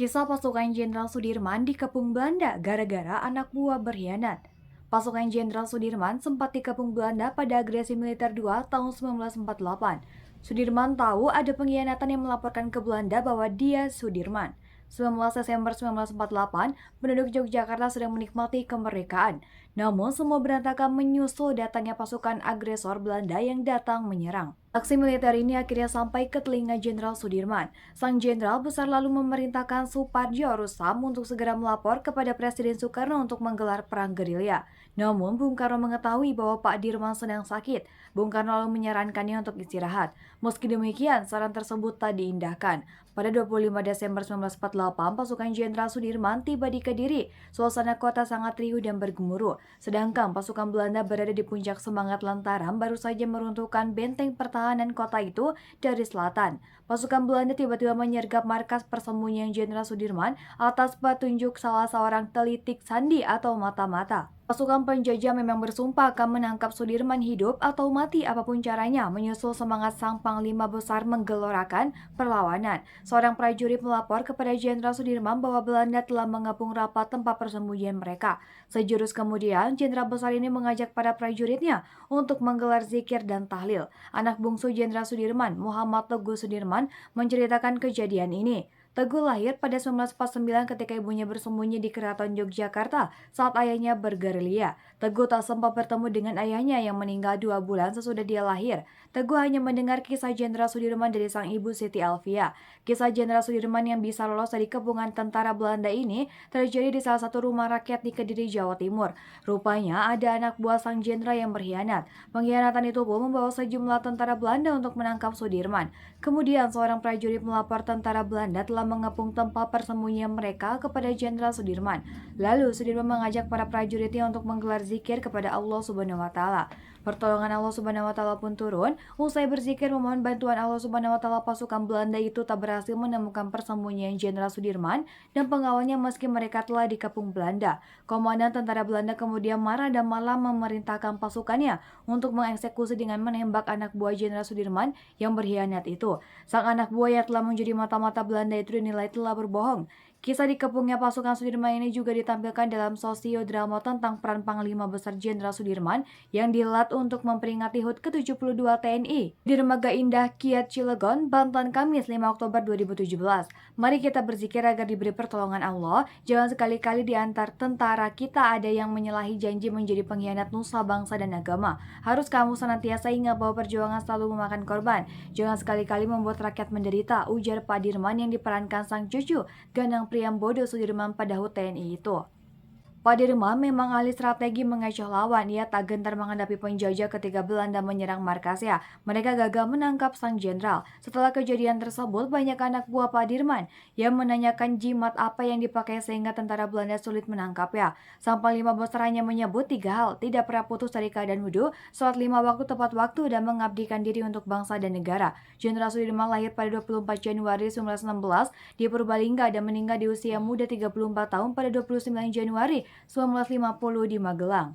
Kisah pasukan Jenderal Sudirman dikepung Belanda gara-gara anak buah berkhianat. Pasukan Jenderal Sudirman sempat dikepung Belanda pada agresi militer 2 tahun 1948. Sudirman tahu ada pengkhianatan yang melaporkan ke Belanda bahwa dia Sudirman. 19 Desember 1948, penduduk Yogyakarta sedang menikmati kemerdekaan. Namun semua berantakan menyusul datangnya pasukan agresor Belanda yang datang menyerang. Aksi militer ini akhirnya sampai ke telinga Jenderal Sudirman. Sang Jenderal Besar lalu memerintahkan Suparjo Rustam untuk segera melapor kepada Presiden Soekarno untuk menggelar perang gerilya. Namun Bung Karno mengetahui bahwa Pak Dirman sedang sakit. Bung Karno lalu menyarankannya untuk istirahat. Meski demikian, saran tersebut tak diindahkan. Pada 25 Desember 1948, pasukan Jenderal Sudirman tiba di Kediri. Suasana kota sangat riuh dan bergemuruh. Sedangkan pasukan Belanda berada di puncak semangat lantaran baru saja meruntuhkan benteng pertahanan kota itu dari selatan. Pasukan Belanda tiba-tiba menyergap markas persembunyian Jenderal Sudirman atas petunjuk salah seorang telitik sandi atau mata-mata. Pasukan penjajah memang bersumpah akan menangkap Sudirman hidup atau mati apapun caranya, menyusul semangat sang panglima besar menggelorakan perlawanan. Seorang prajurit melapor kepada Jenderal Sudirman bahwa Belanda telah mengepung rapat tempat persembunyian mereka. Sejurus kemudian, Jenderal besar ini mengajak para prajuritnya untuk menggelar zikir dan tahlil. Anak bungsu Jenderal Sudirman, Muhammad Teguh Sudirman, menceritakan kejadian ini. Teguh lahir pada 1949 ketika ibunya bersembunyi di Keraton Yogyakarta saat ayahnya bergerilya. Teguh tak sempat bertemu dengan ayahnya yang meninggal 2 bulan sesudah dia lahir. Teguh hanya mendengar kisah Jenderal Sudirman dari sang ibu Siti Alfia. Kisah Jenderal Sudirman yang bisa lolos dari kepungan tentara Belanda ini terjadi di salah satu rumah rakyat di Kediri, Jawa Timur. Rupanya ada anak buah sang jenderal yang berkhianat. Pengkhianatan itu pun membawa sejumlah tentara Belanda untuk menangkap Sudirman. Kemudian seorang prajurit melapor tentara Belanda telah mengepung tempat persembunyian mereka kepada Jenderal Sudirman. Lalu Sudirman mengajak para prajuritnya untuk menggelar zikir kepada Allah Subhanahu wa taala. Pertolongan Allah Subhanahu wa taala pun turun. Usai berzikir memohon bantuan Allah Subhanahu wa taala, pasukan Belanda itu tak berhasil menemukan persembunyian Jenderal Sudirman dan pengawalnya meski mereka telah dikepung Belanda. Komandan tentara Belanda kemudian marah dan malah memerintahkan pasukannya untuk mengeksekusi dengan menembak anak buah Jenderal Sudirman yang berkhianat itu. Sang anak buah yang telah menjadi mata-mata Belanda itu dinilai telah berbohong. Kisah dikepungnya pasukan Sudirman ini juga ditampilkan dalam sosiodrama tentang peran Panglima Besar Jenderal Sudirman yang dihelat untuk memperingati HUT ke-72 TNI di Dermaga Indah Kiat Cilegon, Banten, Kamis 5 Oktober 2017. Mari kita berzikir agar diberi pertolongan Allah. Jangan sekali-kali di antar tentara kita ada yang menyalahi janji menjadi pengkhianat nusa, bangsa, dan agama. Harus kamu senantiasa ingat bahwa perjuangan selalu memakan korban. Jangan sekali-kali membuat rakyat menderita, ujar Pak Dirman yang diperankan sang cucu Ganang Priambodo Sudirman pada HUT TNI itu. Pak Dirman memang ahli strategi mengecoh lawan. Ia tak gentar menghadapi penjajah ketika Belanda menyerang markasnya. Mereka gagal menangkap sang jenderal. Setelah kejadian tersebut, banyak anak buah Pak Dirman yang menanyakan jimat apa yang dipakai sehingga tentara Belanda sulit menangkapnya. Sang panglima besar hanya menyebut 3 hal: tidak pernah putus dari keadaan wudhu, sholat 5 waktu tepat waktu, dan mengabdikan diri untuk bangsa dan negara. Jenderal Sudirman lahir pada 24 Januari 1916 di Purbalingga dan meninggal di usia muda 34 tahun pada 29 Januari 1950 di Magelang.